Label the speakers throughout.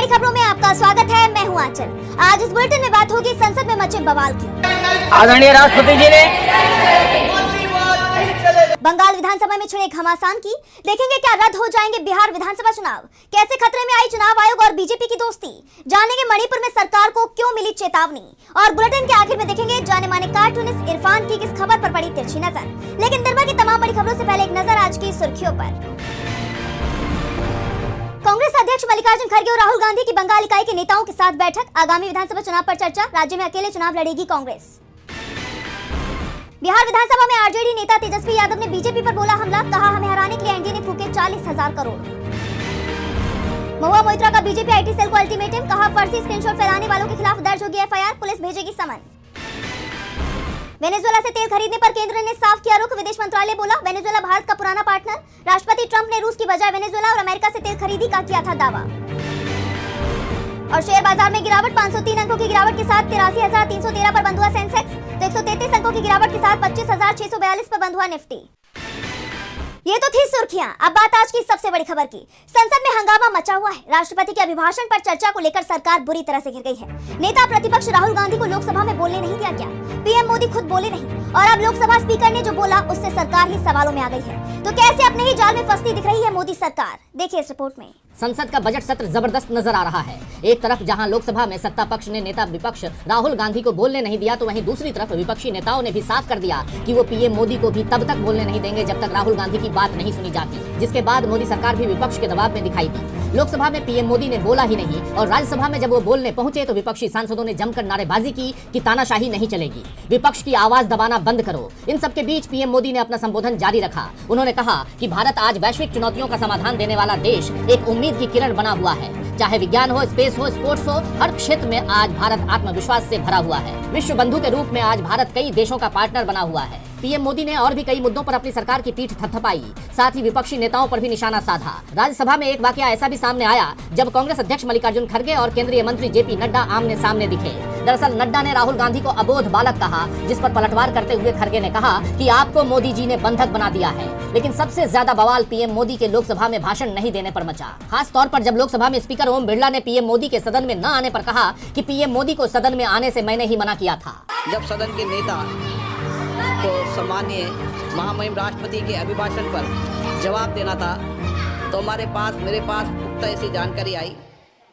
Speaker 1: बड़ी खबरों में आपका स्वागत है। मैं हूं आंचल। आज इस बुलेटिन में बात होगी संसद में मचे बवाल की।
Speaker 2: आदरणीय राष्ट्रपति जी ने
Speaker 1: बंगाल विधानसभा में छिड़े घमासान की। देखेंगे क्या रद्द हो जाएंगे बिहार विधानसभा चुनाव, कैसे खतरे में आई चुनाव आयोग और बीजेपी की दोस्ती, जानेंगे मणिपुर में सरकार को क्यों मिली चेतावनी, और बुलेटिन के आखिर में देखेंगे जाने माने कार्टूनिस्ट इरफान की किस खबर पर पड़ी तिरछी नजर। लेकिन दिन भर की तमाम बड़ी खबरों से पहले एक नजर आज की सुर्खियों पर। कांग्रेस अध्यक्ष मल्लिकार्जुन खड़गे और राहुल गांधी की बंगाल इकाई के नेताओं के साथ बैठक। आगामी विधानसभा चुनाव पर चर्चा। राज्य में अकेले चुनाव लड़ेगी कांग्रेस। बिहार विधानसभा में आरजेडी नेता तेजस्वी यादव ने बीजेपी पर बोला हमला। कहा हमें हराने के लिए एनडीए ने फूके 40,000 करोड़। महुआ मोइत्रा का बीजेपी आईटी सेल को अल्टीमेटम। कहा फर्जी स्क्रीनशॉट फैलाने वालों के खिलाफ दर्ज होगी एफआईआर, पुलिस भेजेगी समन। वेनेजुएला से तेल खरीदने पर केंद्र ने साफ किया रुख। विदेश मंत्रालय बोला वेनेजुएला भारत का पुराना पार्टनर। राष्ट्रपति ट्रंप ने रूस की बजाय वेनेजुएला और अमेरिका से तेल खरीदी का किया था दावा। और शेयर बाजार में गिरावट। 503 अंकों की गिरावट के साथ 83,313 पर बंद हुआ सेंसेक्स। तो 133 अंकों की गिरावट के साथ 25,642 पर बंद हुआ निफ्टी। ये तो थी सुर्खियां। अब बात आज की सबसे बड़ी खबर की। संसद में हंगामा मचा हुआ है। राष्ट्रपति के अभिभाषण पर चर्चा को लेकर सरकार बुरी तरह से घिर गई है। नेता प्रतिपक्ष राहुल गांधी को लोकसभा में बोलने नहीं दिया गया। पीएम मोदी खुद बोले नहीं, और अब लोकसभा स्पीकर ने जो बोला उससे सरकार ही सवालों में आ गई है। तो कैसे अपने ही जाल में फंसती दिख रही है मोदी सरकार, देखिए इस रिपोर्ट में।
Speaker 2: संसद का बजट सत्र जबरदस्त नजर आ रहा है। एक तरफ जहां लोकसभा में सत्ता पक्ष ने नेता विपक्ष राहुल गांधी को बोलने नहीं दिया, तो वहीं दूसरी तरफ विपक्षी नेताओं ने भी साफ कर दिया कि वो पीएम मोदी को भी तब तक बोलने नहीं देंगे जब तक राहुल गांधी की बात नहीं सुनी जाती। जिसके बाद मोदी सरकार भी विपक्ष के दबाव में दिखाई दी। लोकसभा में पीएम मोदी ने बोला ही नहीं, और राज्यसभा में जब वो बोलने पहुंचे तो विपक्षी सांसदों ने जमकर नारेबाजी की कि तानाशाही नहीं चलेगी, विपक्ष की आवाज दबाना बंद करो। इन सबके बीच पीएम मोदी ने अपना संबोधन जारी रखा। उन्होंने कहा कि भारत आज वैश्विक चुनौतियों का समाधान देने वाला देश, एक उम्मीद की किरण बना हुआ है। चाहे विज्ञान हो, स्पेस हो, स्पोर्ट्स हो, हर क्षेत्र में आज भारत आत्मविश्वास से भरा हुआ है। विश्व बंधु के रूप में आज भारत कई देशों का पार्टनर बना हुआ है। पीएम मोदी ने और भी कई मुद्दों पर अपनी सरकार की पीठ थपथपाई, साथ ही विपक्षी नेताओं पर भी निशाना साधा। राज्यसभा में एक वाकया ऐसा भी सामने आया जब कांग्रेस अध्यक्ष मल्लिकार्जुन खड़गे और केंद्रीय मंत्री जेपी नड्डा आमने सामने दिखे। दरअसल नड्डा ने राहुल गांधी को अबोध बालक कहा, जिस पर पलटवार करते हुए खड़गे ने कहा कि आपको मोदी जी ने बंधक बना दिया है। लेकिन सबसे ज्यादा बवाल पीएम मोदी के लोकसभा में भाषण नहीं देने पर मचा। खास तौर पर जब लोकसभा में स्पीकर ओम बिरला ने पीएम मोदी के सदन में न आने पर कहा कि पीएम मोदी को सदन में आने से मैंने ही मना किया था।
Speaker 3: जब सदन के नेता को सम्मानीय महामहिम राष्ट्रपति के अभिभाषण पर जवाब देना था, तो मेरे पास पुख्ता ऐसी जानकारी आई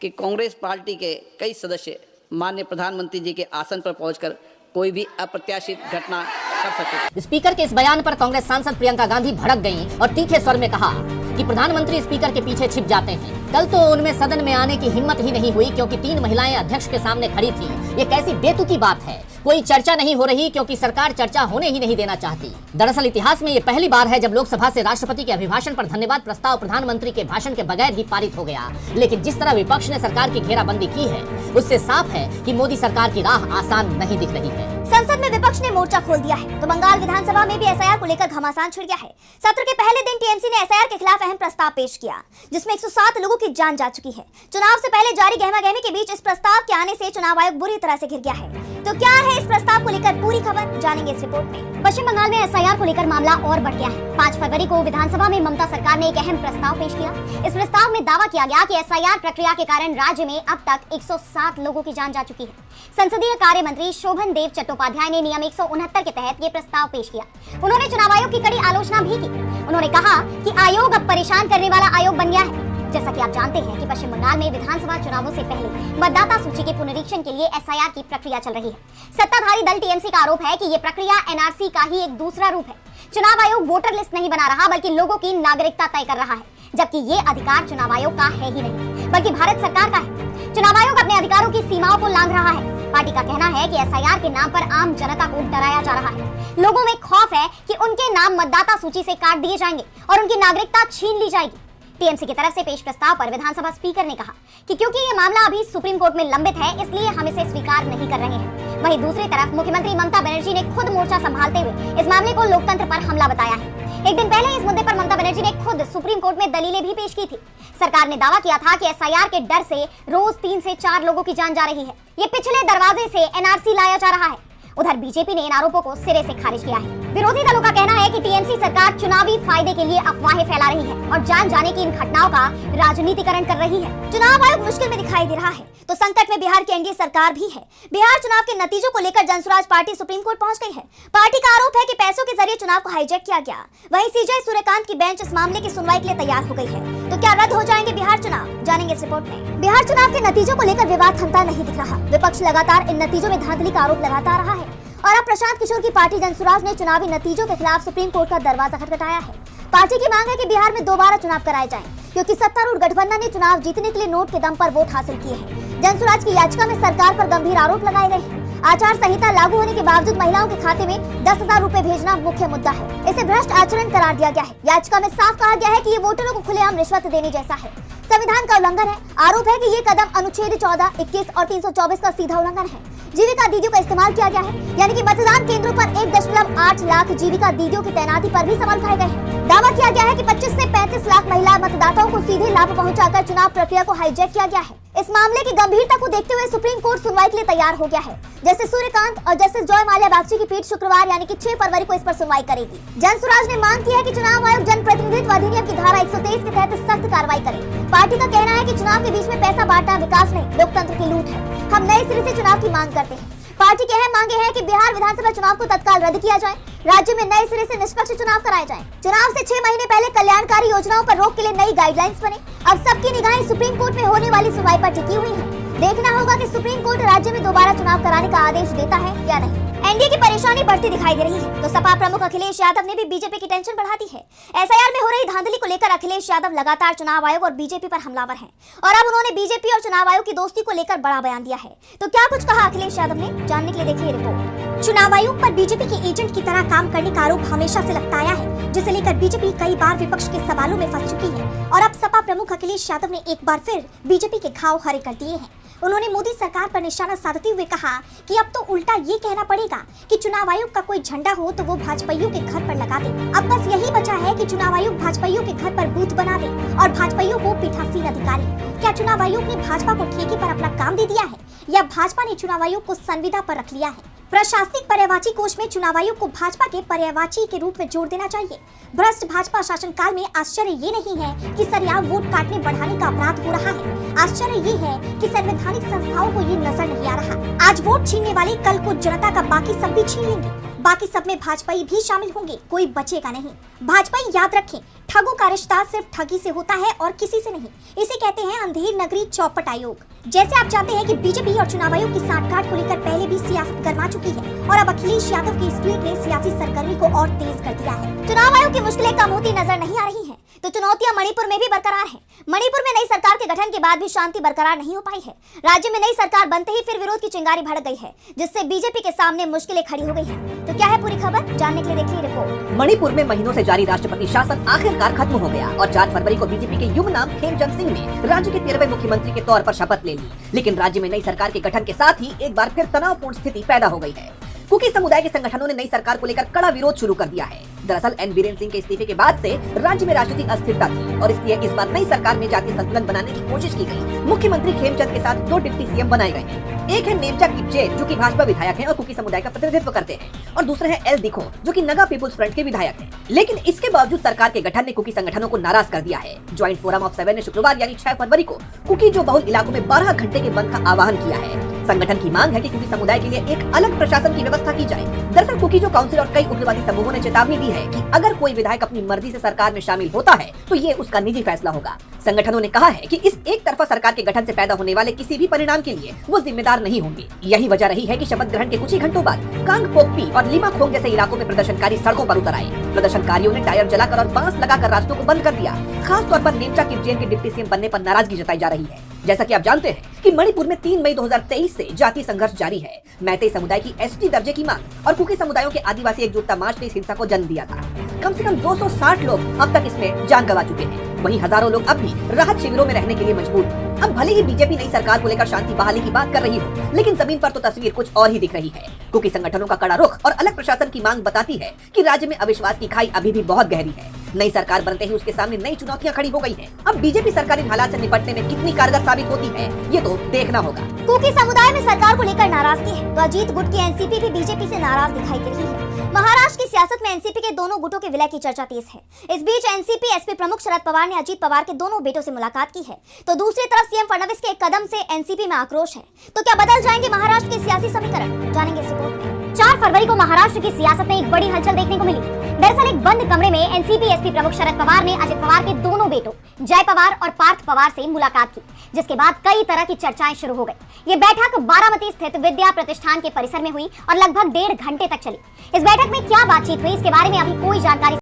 Speaker 3: कि कांग्रेस पार्टी के कई सदस्य माननीय प्रधानमंत्री जी के आसन पर पहुंचकर कोई भी अप्रत्याशित घटना कर सकते।
Speaker 2: स्पीकर के इस बयान पर कांग्रेस सांसद प्रियंका गांधी भड़क गईं और तीखे स्वर में कहा कि प्रधानमंत्री स्पीकर के पीछे छिप जाते हैं। कल तो उनमें सदन में आने की हिम्मत ही नहीं हुई क्योंकि 3 महिलाएं अध्यक्ष के सामने खड़ी थी। ये कैसी बेतुकी बात है। कोई चर्चा नहीं हो रही क्योंकि सरकार चर्चा होने ही नहीं देना चाहती। दरअसल इतिहास में ये पहली बार है जब लोकसभा से राष्ट्रपति के अभिभाषण पर धन्यवाद प्रस्ताव प्रधानमंत्री के भाषण के बगैर ही पारित हो गया। लेकिन जिस तरह विपक्ष ने सरकार की घेराबंदी की है, उससे साफ है कि मोदी सरकार की राह आसान नहीं दिख रही है।
Speaker 1: संसद में विपक्ष ने मोर्चा खोल दिया है, तो बंगाल विधानसभा में भी एसआईआर को लेकर घमासान छिड़ गया है। सत्र के पहले दिन टीएमसी ने एसआईआर के खिलाफ अहम प्रस्ताव पेश किया, जिसमें 107 लोगों की जान जा चुकी है। चुनाव से पहले जारी गहमागहमी के बीच इस प्रस्ताव के आने से चुनाव आयोग बुरी तरह से घिर गया है। तो क्या है इस प्रस्ताव को लेकर पूरी खबर, जानेंगे इस रिपोर्ट में। पश्चिम बंगाल में एसआईआर को लेकर मामला और बढ़ गया है। 5 फरवरी को विधानसभा में ममता सरकार ने एक अहम प्रस्ताव पेश किया। इस प्रस्ताव में दावा किया गया कि एसआईआर प्रक्रिया के कारण राज्य में अब तक 107 लोगों की जान जा चुकी है। संसदीय कार्य मंत्री शोभन देव चट्टोपाध्याय ने नियम 169 के तहत ये प्रस्ताव पेश किया। उन्होंने चुनाव आयोग की कड़ी आलोचना भी की। उन्होंने कहा कि आयोग अब परेशान करने वाला आयोग बन गया है। जैसा कि आप जानते हैं कि पश्चिम बंगाल में विधानसभा चुनावों से पहले मतदाता सूची के पुनरीक्षण के लिए एसआईआर की प्रक्रिया चल रही है। सत्ताधारी दल टीएमसी का आरोप है कि ये प्रक्रिया एनआरसी का ही एक दूसरा रूप है। चुनाव आयोग वोटर लिस्ट नहीं बना रहा बल्कि लोगों की नागरिकता तय कर रहा है, जबकि ये अधिकार चुनाव आयोग का है ही नहीं बल्कि भारत सरकार का है। चुनाव आयोग अपने अधिकारों की सीमाओं को लांघ रहा है। पार्टी का कहना है कि एसआईआर के नाम पर आम जनता को डराया जा रहा है। लोगों में खौफ है कि उनके नाम मतदाता सूची से काट दिए जाएंगे और उनकी नागरिकता छीन ली जाएगी। टीएमसी की तरफ से पेश प्रस्ताव पर विधानसभा स्पीकर ने कहा कि क्योंकि ये मामला अभी सुप्रीम कोर्ट में लंबित है, इसलिए हम इसे स्वीकार नहीं कर रहे हैं। वहीं दूसरी तरफ मुख्यमंत्री ममता बनर्जी ने खुद मोर्चा संभालते हुए इस मामले को लोकतंत्र पर हमला बताया है। एक दिन पहले इस मुद्दे पर ममता बनर्जी ने खुद सुप्रीम कोर्ट में दलीलें भी पेश की थी। सरकार ने दावा किया था कि एसआईआर के डर से रोज 3 से 4 लोगों की जान जा रही है। ये पिछले दरवाजे से एनआरसी लाया जा रहा है। उधर बीजेपी ने इन आरोपों को सिरे से खारिज किया है। विरोधी दलों का कहना है कि टीएमसी सरकार चुनावी फायदे के लिए अफवाहें फैला रही है और जान जाने की इन घटनाओं का राजनीतिकरण कर रही है। चुनाव आयोग मुश्किल में दिखाई दे रहा है तो संकट में बिहार की एनडीए सरकार भी है। बिहार चुनाव के नतीजों को लेकर जनसुराज पार्टी सुप्रीम कोर्ट पहुंच गई है। पार्टी का आरोप है कि पैसों के जरिए चुनाव को हाईजैक किया गया। वहीं सीजे सूर्यकांत की बेंच इस मामले की सुनवाई के लिए तैयार हो गई है। तो क्या रद्द हो जाएंगे बिहार चुनाव, जानेंगे इस रिपोर्ट में। बिहार चुनाव के नतीजों को लेकर विवाद थमता नहीं दिख रहा। विपक्ष लगातार इन नतीजों में धांधली का आरोप लगाता रहा है और अब प्रशांत किशोर की पार्टी जनसुराज ने चुनावी नतीजों के खिलाफ सुप्रीम कोर्ट का दरवाजा खटखटाया है। पार्टी की मांग है कि बिहार में दोबारा चुनाव कराए जाएं, क्योंकि सत्तारूढ़ गठबंधन ने चुनाव जीतने के लिए नोट के दम पर वोट हासिल किए हैं। जनसुराज की याचिका में सरकार पर गंभीर आरोप लगाए गए हैं। आचार संहिता लागू होने के बावजूद महिलाओं के खाते में 10,000 रुपए भेजना मुख्य मुद्दा है। इसे भ्रष्ट आचरण करार दिया गया है। याचिका में साफ कहा गया है कि ये वोटरों को खुलेआम रिश्वत देने जैसा है, संविधान का उल्लंघन है। आरोप है कि ये कदम अनुच्छेद 14, 21 और 324 का सीधा उल्लंघन है। जीविका दीदियों का इस्तेमाल किया गया है, यानी कि मतदान केंद्रों पर 1.8 लाख जीविका दीदियों की तैनाती पर भी सवाल उठाए गए हैं। दावा किया गया है कि 25 से 35 लाख महिला मतदाताओं को सीधे लाभ पहुंचाकर चुनाव प्रक्रिया को हाईजैक किया गया है। इस मामले की गंभीरता को देखते हुए सुप्रीम कोर्ट सुनवाई के लिए तैयार हो गया है। जस्टिस सूर्यकांत और जस्टिस जॉय माल्या बागची की पीठ शुक्रवार यानी कि 6 फरवरी को इस पर सुनवाई करेगी। जनसुराज ने मांग की है कि चुनाव आयोग जनप्रतिनिधित्व अधिनियम की धारा 123 के तहत सख्त कार्रवाई करे। पार्टी का कहना है कि चुनाव के बीच में पैसा बांटना विकास नहीं, लोकतंत्र की लूट है। हम नए सिरे से चुनाव की मांग करते हैं। पार्टी की अहम मांगे हैं कि बिहार विधानसभा चुनाव को तत्काल रद्द किया जाए, राज्य में नए सिरे से निष्पक्ष चुनाव कराए जाएं। चुनाव से 6 महीने पहले कल्याणकारी योजनाओं पर रोक के लिए नई गाइडलाइंस बने। अब सबकी निगाहें सुप्रीम कोर्ट में होने वाली सुनवाई पर टिकी हुई है। देखना होगा कि सुप्रीम कोर्ट राज्य में दोबारा चुनाव कराने का आदेश देता है या नहीं। एनडीए की परेशानी बढ़ती दिखाई दे रही है तो सपा प्रमुख अखिलेश यादव ने भी बीजेपी की टेंशन बढ़ा दी है। एसआईआर में हो रही धांधली को लेकर अखिलेश यादव लगातार चुनाव आयोग और बीजेपी पर हमलावर हैं और अब उन्होंने बीजेपी और चुनाव आयोग की दोस्ती को लेकर बड़ा बयान दिया है। तो क्या कुछ कहा अखिलेश यादव ने, जानने के लिए देखिए रिपोर्ट। चुनाव आयोग पर बीजेपी के एजेंट की तरह काम करने का आरोप हमेशा से लगता आया है, जिसे लेकर बीजेपी कई बार विपक्ष के सवालों में फंस चुकी है और अब सपा प्रमुख अखिलेश यादव ने एक बार फिर बीजेपी के घाव हरे कर दिए हैं। उन्होंने मोदी सरकार पर निशाना साधते हुए कहा कि अब तो उल्टा ये कहना पड़ेगा कि चुनाव आयोग का कोई झंडा हो तो वो भाजपाइयों के घर पर लगा दे। अब बस यही बचा है कि चुनाव आयोग भाजपाइयों के घर पर बूथ बना दे और भाजपाइयों को पीठासीन अधिकारी। क्या चुनाव आयोग ने भाजपा को ठेके पर अपना काम दे दिया है या भाजपा ने चुनाव आयोग को संविदा पर रख लिया है? प्रशासनिक पर्यवाची कोष में चुनाव आयोग को भाजपा के पर्यवाची के रूप में जोड़ देना चाहिए। भ्रष्ट भाजपा शासनकाल में आश्चर्य ये नहीं है कि सरेआम वोट काटने बढ़ाने का अपराध हो रहा है। आश्चर्य ये है कि संवैधानिक संस्थाओं को ये नजर नहीं आ रहा। आज वोट छीनने वाले कल को जनता का बाकी सब भी छीन लेंगे। बाकी सब में भाजपाई भी शामिल होंगे, कोई बचेगा नहीं। भाजपाई याद रखें, ठगों का रिश्ता सिर्फ ठगी से होता है और किसी से नहीं। इसे कहते हैं अंधेर नगरी चौपट आयोग। जैसे आप जानते हैं कि बीजेपी और चुनाव आयोग की सांठगांठ को लेकर पहले भी सियासत गर्मा चुकी है और अब अखिलेश यादव की इस ट्वीट ने सियासी सरगर्मी को और तेज कर दिया है। चुनाव आयोग की मुश्किलें कम होती नजर नहीं आ रही हैं, तो चुनौतियां मणिपुर में भी बरकरार हैं। मणिपुर में नई सरकार के गठन के बाद भी शांति बरकरार नहीं हो पाई है। राज्य में नई सरकार बनते ही फिर विरोध की चिंगारी भड़क गई है, जिससे बीजेपी के सामने मुश्किलें खड़ी हो गई हैं। तो क्या है पूरी खबर, जानने के लिए देखिए रिपोर्ट।
Speaker 2: मणिपुर में महीनों से जारी राष्ट्रपति शासन आखिरकार खत्म हो गया और 4 फरवरी को बीजेपी के युग नाम खेमचंद सिंह ने राज्य के 13वें मुख्यमंत्री के तौर पर शपथ ले ली। लेकिन राज्य में नई सरकार के गठन के साथ ही एक बार फिर तनावपूर्ण स्थिति पैदा हो गई है। कुकी समुदाय के संगठनों ने नई सरकार को लेकर कड़ा विरोध शुरू कर दिया है। दरअसल एन बीरेन सिंह के इस्तीफे के बाद से राज्य में राजनीतिक अस्थिरता थी और इसलिए इस बार नई सरकार में जातीय संतुलन बनाने की कोशिश की गई। मुख्यमंत्री खेमचंद के साथ 2 डिप्टी सीएम बनाए गए हैं। एक है नेमचा किपचेन, जो कि भाजपा विधायक हैं और कुकी समुदाय का प्रतिनिधित्व करते हैं, और दूसरे हैं एल दिखो, जो कि नगा पीपुल्स फ्रंट के विधायक हैं। लेकिन इसके बावजूद सरकार के गठन ने कुकी संगठनों को नाराज कर दिया है। ज्वाइंट फोरम ऑफ 7 ने शुक्रवार यानी 6 फरवरी को कुकी जो बहुल इलाकों में 12 घंटे के बंद का आह्वान किया है। संगठन की मांग है कि कुकी समुदाय के लिए एक अलग प्रशासन की व्यवस्था की जाए। दरअसल कुकी जो काउंसिल और कई उग्रवादी समूहों ने चेतावनी दी है कि अगर कोई विधायक अपनी मर्जी से सरकार में शामिल होता है तो ये उसका निजी फैसला होगा। संगठनों ने कहा है कि इस एक तरफा सरकार के गठन से पैदा होने वाले किसी भी परिणाम के लिए वो जिम्मेदार नहीं होंगे। यही वजह रही है कि शपथ ग्रहण के कुछ ही घंटों बाद कांगपोकपी और लिमाखोंग जैसे इलाकों में प्रदर्शनकारी सड़कों पर उतर आए। प्रदर्शनकारियों ने टायर जलाकर और बांस लगाकर रास्तों को बंद कर दिया। खास तौर पर नेमचा किपचेन के डिप्टी सीएम बनने पर नाराजगी जताई जा रही है। जैसा कि आप जानते हैं कि मणिपुर में 3 मई 2023 से जातीय संघर्ष जारी है। मैतेई समुदाय की एसटी दर्जे की मांग और कुकी समुदायों के आदिवासी एकजुटता मार्च ने इस हिंसा को जन्म दिया था। कम से कम 260 लोग अब तक इसमें जान गंवा चुके हैं।
Speaker 4: वहीं हजारों लोग अब भी राहत शिविरों में रहने के लिए मजबूर हैं। अब भले ही बीजेपी नई सरकार को लेकर शांति बहाली की बात कर रही हो, लेकिन जमीन पर तो तस्वीर कुछ और ही दिख रही है, क्योंकि संगठनों का कड़ा रुख और अलग प्रशासन की मांग बताती है कि राज्य में अविश्वास की खाई अभी भी बहुत गहरी है। नई सरकार बनते ही उसके सामने नई चुनौतियां खड़ी हो गई हैं। अब बीजेपी सरकार इन हालात से निपटने में कितनी कारगर साबित होती है, ये तो देखना होगा।
Speaker 1: कुकी समुदाय में सरकार को लेकर नाराजगी है तो अजीत गुट की एनसीपी भी बीजेपी से नाराज दिखाई दे रही है। महाराष्ट्र की सियासत में एनसीपी के दोनों गुटों के विलय की चर्चा तेज है। इस बीच एनसीपी एसपी प्रमुख शरद पवार ने अजीत पवार के दोनों बेटों से मुलाकात की है, तो दूसरी तरफ सीएम फडणवीस के एक कदम से एनसीपी में आक्रोश है। तो क्या बदल जाएंगे महाराष्ट्र के सियासी समीकरण, जानेंगे इस रिपोर्ट में। 4 फरवरी को महाराष्ट्र की सियासत में एक बड़ी हलचल देखने को मिली। दरअसल एक बंद कमरे में एनसीपी एसपी प्रमुख शरद पवार ने अजित पवार के दोनों बेटों जय पवार और पार्थ पवार से मुलाकात की, जिसके बाद कई तरह की चर्चाएं शुरू हो गई। ये बैठक बारामती स्थित विद्या प्रतिष्ठान के परिसर में हुई और लगभग 1.5 घंटे तक चली। इस बैठक में क्या बातचीत हुई, इसके बारे में अभी कोई जानकारी